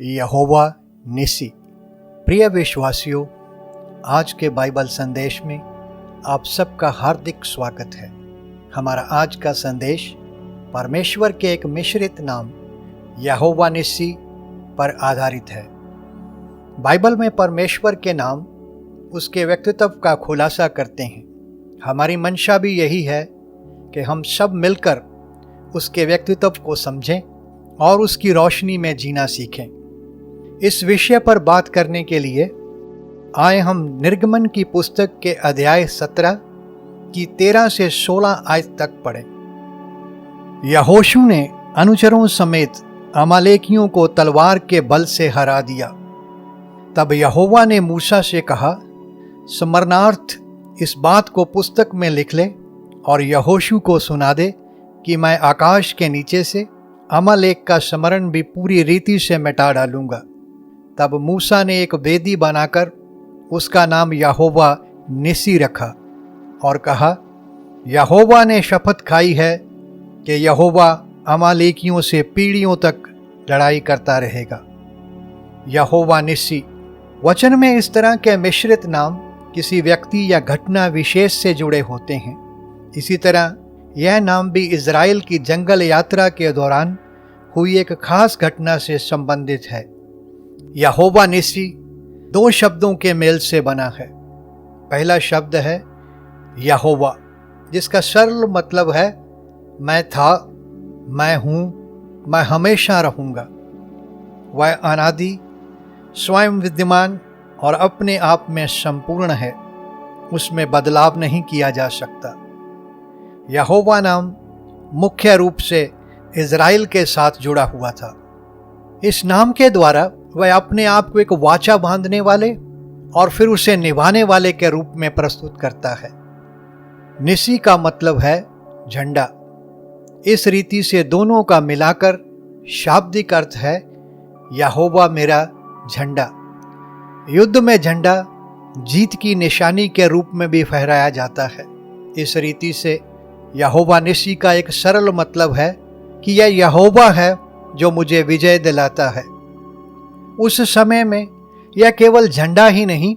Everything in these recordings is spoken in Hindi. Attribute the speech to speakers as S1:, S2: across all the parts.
S1: यहोवा निसी। प्रिय विश्वासियों, आज के बाइबल संदेश में आप सबका हार्दिक स्वागत है। हमारा आज का संदेश परमेश्वर के एक मिश्रित नाम यहोवा निसी पर आधारित है। बाइबल में परमेश्वर के नाम उसके व्यक्तित्व का खुलासा करते हैं। हमारी मंशा भी यही है कि हम सब मिलकर उसके व्यक्तित्व को समझें और उसकी रोशनी में जीना सीखें। इस विषय पर बात करने के लिए आए हम निर्गमन की पुस्तक के अध्याय 17 की 13 से 16 आयत तक पढ़ें। यहोशू ने अनुचरों समेत अमालेकियों को तलवार के बल से हरा दिया। तब यहोवा ने मूसा से कहा, स्मरणार्थ इस बात को पुस्तक में लिख ले और यहोशू को सुना दे कि मैं आकाश के नीचे से अमालेक का स्मरण भी पूरी रीति से मिटा डालूंगा। तब मूसा ने एक वेदी बनाकर उसका नाम यहोवा निसी रखा और कहा, यहोवा ने शपथ खाई है कि यहोवा अमालेकियों से पीढ़ियों तक लड़ाई करता रहेगा। यहोवा निसी। वचन में इस तरह के मिश्रित नाम किसी व्यक्ति या घटना विशेष से जुड़े होते हैं। इसी तरह यह नाम भी इज़राइल की जंगल यात्रा के दौरान हुई एक खास घटना से संबंधित है। यहोवा निसी दो शब्दों के मेल से बना है। पहला शब्द है यहोवा, जिसका सरल मतलब है मैं था, मैं हूँ, मैं हमेशा रहूँगा। वह अनादि, स्वयं विद्यमान और अपने आप में संपूर्ण है। उसमें बदलाव नहीं किया जा सकता। यहोवा नाम मुख्य रूप से इज़राइल के साथ जुड़ा हुआ था। इस नाम के द्वारा वह अपने आप को एक वाचा बांधने वाले और फिर उसे निभाने वाले के रूप में प्रस्तुत करता है। निसी का मतलब है झंडा। इस रीति से दोनों का मिलाकर शाब्दिक अर्थ है यहोवा मेरा झंडा। युद्ध में झंडा जीत की निशानी के रूप में भी फहराया जाता है। इस रीति से यहोवा निसी का एक सरल मतलब है कि यह यहोवा है जो मुझे विजय दिलाता है। उस समय में यह केवल झंडा ही नहीं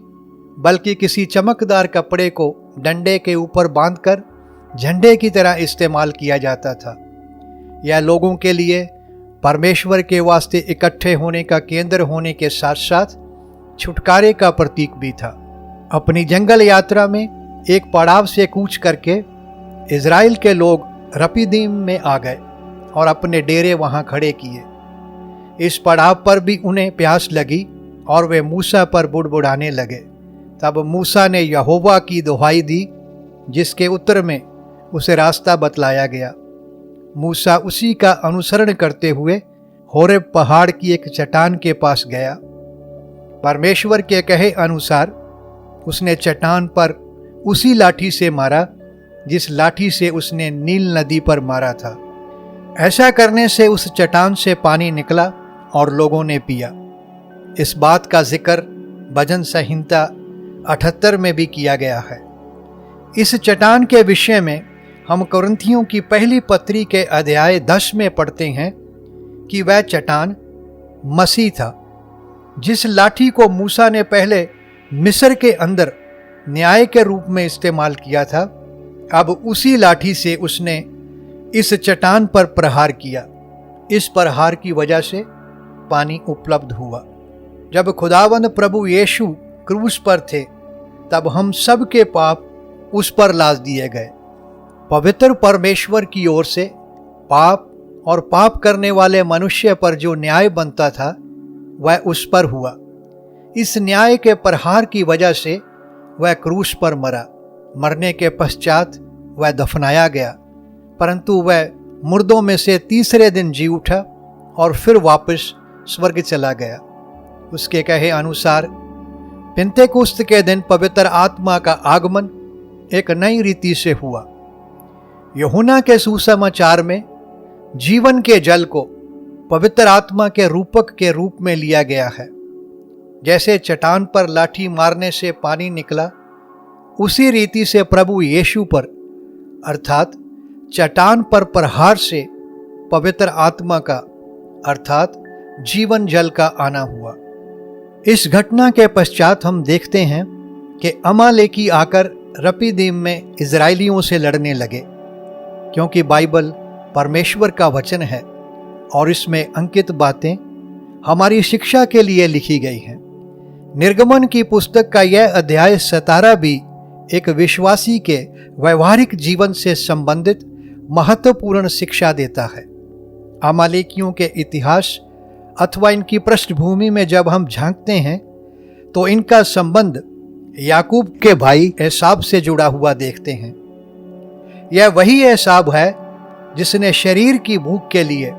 S1: बल्कि किसी चमकदार कपड़े को डंडे के ऊपर बांधकर झंडे की तरह इस्तेमाल किया जाता था। यह लोगों के लिए परमेश्वर के वास्ते इकट्ठे होने का केंद्र होने के साथ साथ छुटकारे का प्रतीक भी था। अपनी जंगल यात्रा में एक पड़ाव से कूच करके इज़राइल के लोग रपीदीम में आ गए और अपने डेरे वहां खड़े किए। इस पड़ाव पर भी उन्हें प्यास लगी और वे मूसा पर बुड़बुड़ाने लगे। तब मूसा ने यहोवा की दुहाई दी, जिसके उत्तर में उसे रास्ता बतलाया गया। मूसा उसी का अनुसरण करते हुए होरेब पहाड़ की एक चट्टान के पास गया। परमेश्वर के कहे अनुसार उसने चट्टान पर उसी लाठी से मारा जिस लाठी से उसने नील नदी पर मारा था। ऐसा करने से उस चट्टान से पानी निकला और लोगों ने पिया। इस बात का जिक्र भजन संहिता 78 में भी किया गया है। इस चट्टान के विषय में हम कुरिन्थियों की पहली पत्री के अध्याय 10 में पढ़ते हैं कि वह चट्टान मसीह था। जिस लाठी को मूसा ने पहले मिस्र के अंदर न्याय के रूप में इस्तेमाल किया था, अब उसी लाठी से उसने इस चट्टान पर प्रहार किया। इस प्रहार की वजह से पानी उपलब्ध हुआ। जब खुदावंद प्रभु यीशु क्रूस पर थे, तब हम सब के पाप उस पर लाद दिए गए। पवित्र परमेश्वर की ओर से पाप और पाप करने वाले मनुष्य पर जो न्याय बनता था वह उस पर हुआ। इस न्याय के प्रहार की वजह से वह क्रूस पर मरा। मरने के पश्चात वह दफनाया गया, परंतु वह मुर्दों में से तीसरे दिन जी उठा और फिर वापस स्वर्ग चला गया। उसके कहे अनुसार पिन्तेकुस्त के दिन पवित्र आत्मा का आगमन एक नई रीति से हुआ। यूहन्ना के सुसमाचार में जीवन के जल को पवित्र आत्मा के रूपक के रूप में लिया गया है। जैसे चट्टान पर लाठी मारने से पानी निकला, उसी रीति से प्रभु यीशु पर अर्थात चट्टान पर प्रहार से पवित्र आत्मा का अर्थात जीवन जल का आना हुआ। इस घटना के पश्चात हम देखते हैं कि अमालेकी आकर रपीदीम में इजराइलियों से लड़ने लगे, क्योंकि बाइबल परमेश्वर का वचन है और इसमें अंकित बातें हमारी शिक्षा के लिए लिखी गई हैं। निर्गमन की पुस्तक का यह अध्याय 17 भी एक विश्वासी के व्यवहारिक जीवन से संबंधित महत्वपूर्ण शिक्षा देता है। अमालेकियों के इतिहास अथवा इनकी पृष्ठभूमि में जब हम झांकते हैं तो इनका संबंध याकूब के भाई एसाव से जुड़ा हुआ देखते हैं। यह वही एसाव है जिसने शरीर की भूख के लिए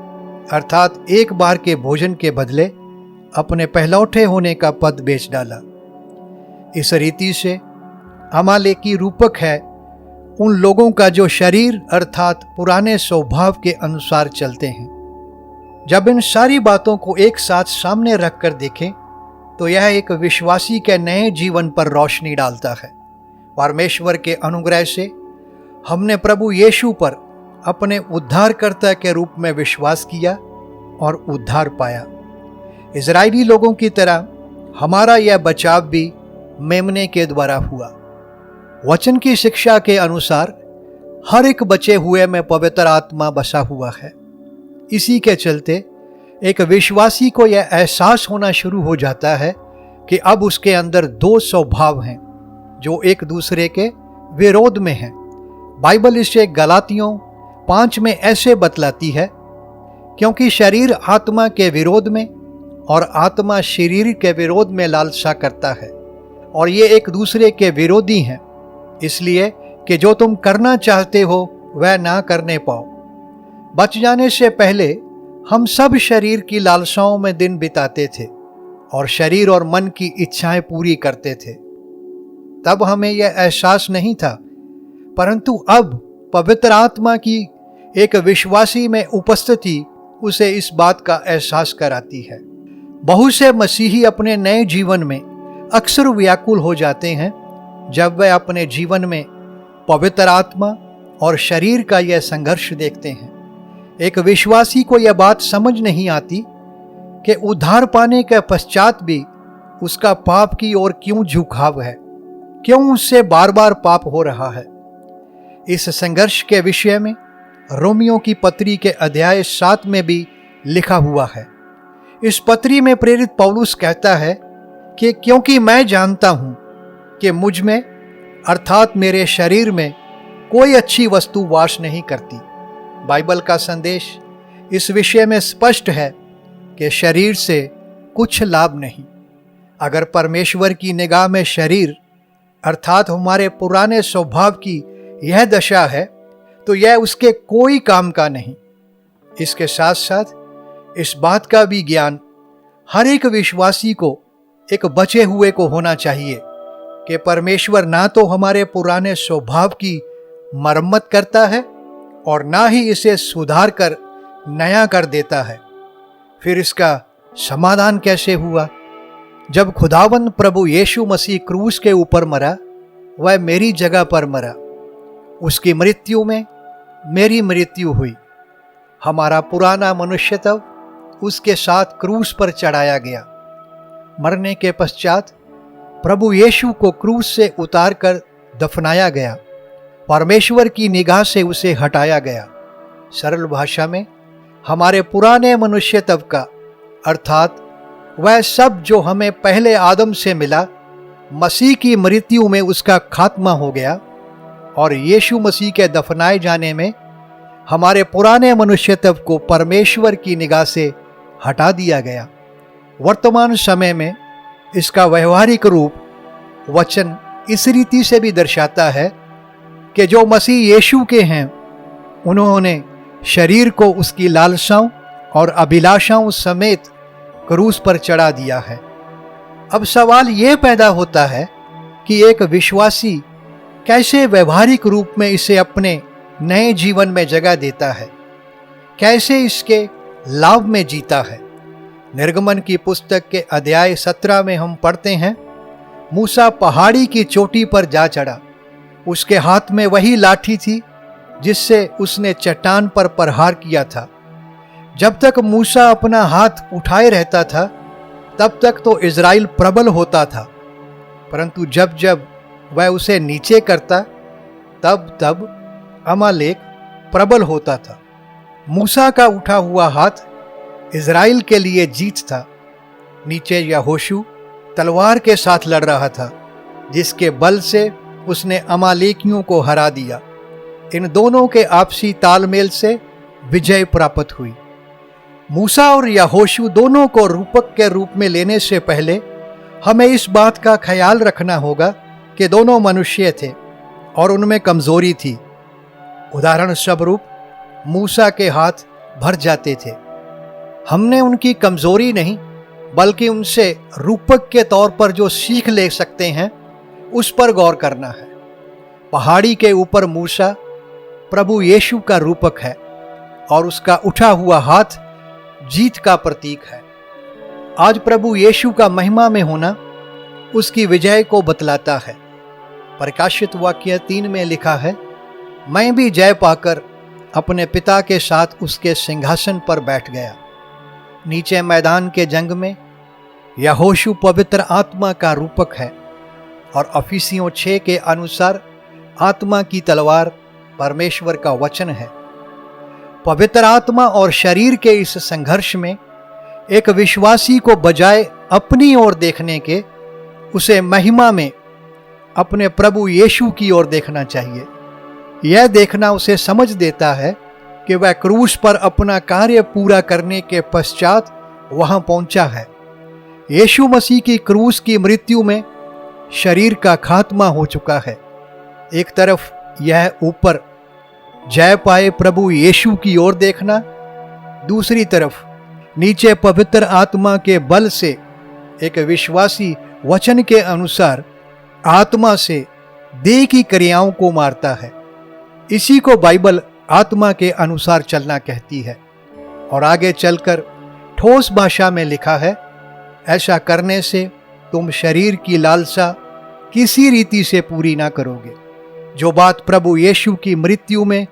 S1: अर्थात एक बार के भोजन के बदले अपने पहलौठे होने का पद बेच डाला। इस रीति से अमालेकी रूपक है उन लोगों का जो शरीर अर्थात पुराने स्वभाव के अनुसार चलते हैं। जब इन सारी बातों को एक साथ सामने रखकर देखें तो यह एक विश्वासी के नए जीवन पर रोशनी डालता है। परमेश्वर के अनुग्रह से हमने प्रभु यीशु पर अपने उद्धारकर्ता के रूप में विश्वास किया और उद्धार पाया। इजरायली लोगों की तरह हमारा यह बचाव भी मेमने के द्वारा हुआ। वचन की शिक्षा के अनुसार हर एक बचे हुए में पवित्र आत्मा बसा हुआ है। इसी के चलते एक विश्वासी को यह एहसास होना शुरू हो जाता है कि अब उसके अंदर दो स्वभाव हैं जो एक दूसरे के विरोध में हैं। बाइबल इसे गलातियों 5 में ऐसे बतलाती है, क्योंकि शरीर आत्मा के विरोध में और आत्मा शरीर के विरोध में लालसा करता है और ये एक दूसरे के विरोधी हैं, इसलिए कि जो तुम करना चाहते हो वह ना करने पाओ। बच जाने से पहले हम सब शरीर की लालसाओं में दिन बिताते थे और शरीर और मन की इच्छाएं पूरी करते थे। तब हमें यह एहसास नहीं था, परंतु अब पवित्र आत्मा की एक विश्वासी में उपस्थिति उसे इस बात का एहसास कराती है। बहुत से मसीही अपने नए जीवन में अक्सर व्याकुल हो जाते हैं जब वे अपने जीवन में पवित्र आत्मा और शरीर का यह संघर्ष देखते हैं। एक विश्वासी को यह बात समझ नहीं आती कि उद्धार पाने के पश्चात भी उसका पाप की ओर क्यों झुकाव है, क्यों उससे बार बार पाप हो रहा है। इस संघर्ष के विषय में रोमियो की पत्री के अध्याय 7 में भी लिखा हुआ है। इस पत्री में प्रेरित पौलुस कहता है कि क्योंकि मैं जानता हूं कि मुझ में अर्थात मेरे शरीर में कोई अच्छी वस्तु वास नहीं करती। बाइबल का संदेश इस विषय में स्पष्ट है कि शरीर से कुछ लाभ नहीं। अगर परमेश्वर की निगाह में शरीर अर्थात हमारे पुराने स्वभाव की यह दशा है तो यह उसके कोई काम का नहीं। इसके साथ साथ इस बात का भी ज्ञान हर एक विश्वासी को एक बचे हुए को होना चाहिए कि परमेश्वर ना तो हमारे पुराने स्वभाव की मरम्मत करता है और ना ही इसे सुधार कर नया कर देता है। फिर इसका समाधान कैसे हुआ? जब खुदावंद प्रभु यीशु मसीह क्रूस के ऊपर मरा, वह मेरी जगह पर मरा। उसकी मृत्यु में मेरी मृत्यु हुई। हमारा पुराना मनुष्यत्व उसके साथ क्रूस पर चढ़ाया गया। मरने के पश्चात प्रभु यीशु को क्रूस से उतारकर दफनाया गया। परमेश्वर की निगाह से उसे हटाया गया। सरल भाषा में हमारे पुराने मनुष्यत्व का अर्थात वह सब जो हमें पहले आदम से मिला, मसीह की मृत्यु में उसका खात्मा हो गया और यीशु मसीह के दफनाए जाने में हमारे पुराने मनुष्यत्व को परमेश्वर की निगाह से हटा दिया गया। वर्तमान समय में इसका व्यवहारिक रूप वचन इस रीति से भी दर्शाता है कि जो मसीह यीशु के हैं उन्होंने शरीर को उसकी लालसाओं और अभिलाषाओं समेत क्रूस पर चढ़ा दिया है। अब सवाल यह पैदा होता है कि एक विश्वासी कैसे व्यवहारिक रूप में इसे अपने नए जीवन में जगह देता है, कैसे इसके लाभ में जीता है। निर्गमन की पुस्तक के अध्याय 17 में हम पढ़ते हैं, मूसा पहाड़ी की चोटी पर जा चढ़ा। उसके हाथ में वही लाठी थी जिससे उसने चट्टान पर प्रहार किया था। जब तक मूसा अपना हाथ उठाए रहता था तब तक तो इज़राइल प्रबल होता था, परंतु जब जब वह उसे नीचे करता तब तब अमालेक प्रबल होता था। मूसा का उठा हुआ हाथ इज़राइल के लिए जीत था। नीचे यहोशू तलवार के साथ लड़ रहा था, जिसके बल से उसने अमालेकियों को हरा दिया। इन दोनों के आपसी तालमेल से विजय प्राप्त हुई। मूसा और यहोशू दोनों को रूपक के रूप में लेने से पहले हमें इस बात का ख्याल रखना होगा कि दोनों मनुष्य थे और उनमें कमजोरी थी। उदाहरण स्वरूप मूसा के हाथ भर जाते थे। हमने उनकी कमजोरी नहीं बल्कि उनसे रूपक के तौर पर जो सीख ले सकते हैं उस पर गौर करना है। पहाड़ी के ऊपर मूसा प्रभु यीशु का रूपक है और उसका उठा हुआ हाथ जीत का प्रतीक है। आज प्रभु यीशु का महिमा में होना उसकी विजय को बतलाता है। प्रकाशित वाक्य 3 में लिखा है, मैं भी जय पाकर अपने पिता के साथ उसके सिंहासन पर बैठ गया। नीचे मैदान के जंग में यहोशू पवित्र आत्मा का रूपक है और इफिसियों 6 के अनुसार आत्मा की तलवार परमेश्वर का वचन है। पवित्र आत्मा और शरीर के इस संघर्ष में एक विश्वासी को बजाय अपनी ओर देखने के उसे महिमा में अपने प्रभु यीशु की ओर देखना चाहिए। यह देखना उसे समझ देता है कि वह क्रूस पर अपना कार्य पूरा करने के पश्चात वहां पहुंचा है। यीशु मसीह की क्रूस की मृत्यु में शरीर का खात्मा हो चुका है। एक तरफ यह ऊपर जय पाए प्रभु यीशु की ओर देखना, दूसरी तरफ नीचे पवित्र आत्मा के बल से एक विश्वासी वचन के अनुसार आत्मा से देह की क्रियाओं को मारता है। इसी को बाइबल आत्मा के अनुसार चलना कहती है। और आगे चलकर ठोस भाषा में लिखा है, ऐसा करने से तुम शरीर की लालसा किसी रीति से पूरी ना करोगे। जो बात प्रभु यीशु की मृत्यु में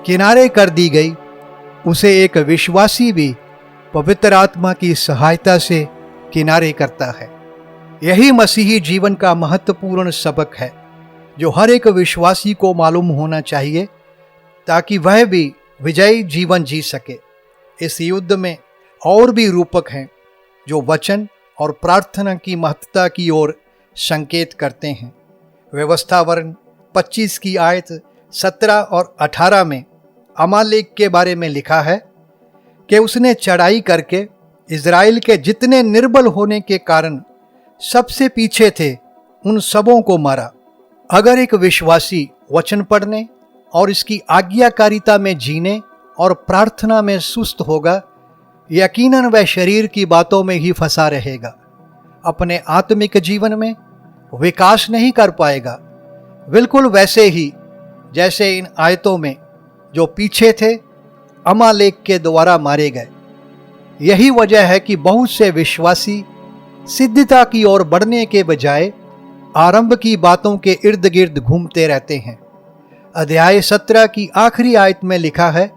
S1: किनारे कर दी गई, उसे एक विश्वासी भी पवित्र आत्मा की सहायता से किनारे करता है। यही मसीही जीवन का महत्वपूर्ण सबक है जो हर एक विश्वासी को मालूम होना चाहिए, ताकि वह भी विजयी जीवन जी सके। इस युद्ध में और भी रूपक हैं जो वचन और प्रार्थना की महत्ता की ओर संकेत करते हैं। व्यवस्था वर्ण 25 की आयत 17 और 18 में अमालेक के बारे में लिखा है कि उसने चढ़ाई करके इज़राइल के जितने निर्बल होने के कारण सबसे पीछे थे उन सबों को मारा। अगर एक विश्वासी वचन पढ़ने और इसकी आज्ञाकारिता में जीने और प्रार्थना में सुस्त होगा, यकीनन वह शरीर की बातों में ही फंसा रहेगा। अपने आत्मिक जीवन में विकास नहीं कर पाएगा, बिल्कुल वैसे ही जैसे इन आयतों में जो पीछे थे अमालेक के द्वारा मारे गए। यही वजह है कि बहुत से विश्वासी सिद्धता की ओर बढ़ने के बजाय आरंभ की बातों के इर्द गिर्द घूमते रहते हैं। अध्याय 17 की आखिरी आयत में लिखा है,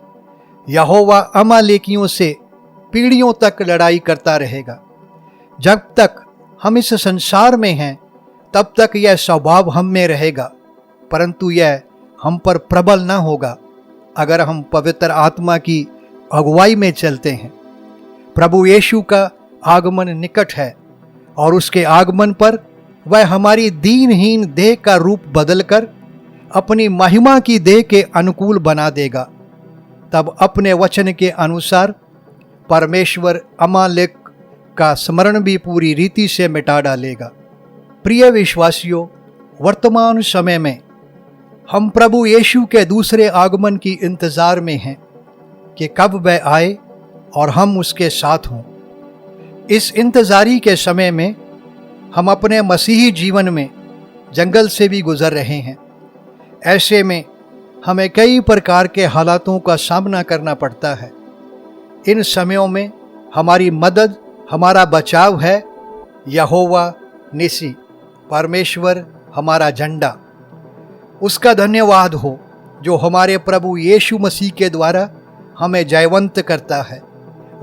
S1: यहोवा अमालेकियों से पीढ़ियों तक लड़ाई करता रहेगा। जब तक हम इस संसार में हैं तब तक यह स्वभाव हम में रहेगा, परंतु यह हम पर प्रबल न होगा अगर हम पवित्र आत्मा की अगुवाई में चलते हैं। प्रभु यीशु का आगमन निकट है और उसके आगमन पर वह हमारी दीनहीन देह का रूप बदलकर अपनी महिमा की देह के अनुकूल बना देगा। तब अपने वचन के अनुसार परमेश्वर अमालेक का स्मरण भी पूरी रीति से मिटा डालेगा। प्रिय विश्वासियों, वर्तमान समय में हम प्रभु यीशु के दूसरे आगमन की इंतजार में हैं कि कब वह आए और हम उसके साथ हों। इस इंतजारी के समय में हम अपने मसीही जीवन में जंगल से भी गुजर रहे हैं। ऐसे में हमें कई प्रकार के हालातों का सामना करना पड़ता है। इन समयों में हमारी मदद, हमारा बचाव है यहोवा निसी, परमेश्वर हमारा झंडा। उसका धन्यवाद हो जो हमारे प्रभु यीशु मसीह के द्वारा हमें जयवंत करता है।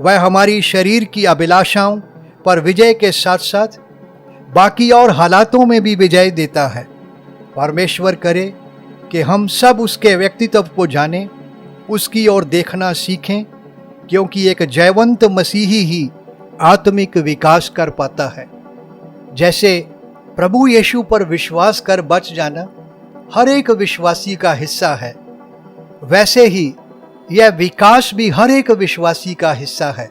S1: वह हमारी शरीर की अभिलाषाओं पर विजय के साथ साथ बाकी और हालातों में भी विजय देता है। परमेश्वर करे कि हम सब उसके व्यक्तित्व को जानें, उसकी ओर देखना सीखें, क्योंकि एक जयवंत मसीही ही आत्मिक विकास कर पाता है। जैसे प्रभु यीशु पर विश्वास कर बच जाना हर एक विश्वासी का हिस्सा है, वैसे ही यह विकास भी हर एक विश्वासी का हिस्सा है।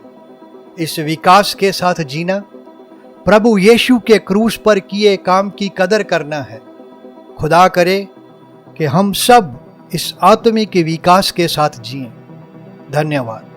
S1: इस विकास के साथ जीना प्रभु यीशु के क्रूस पर किए काम की कदर करना है। खुदा करे कि हम सब इस आत्मिक विकास के साथ जिएं। धन्यवाद।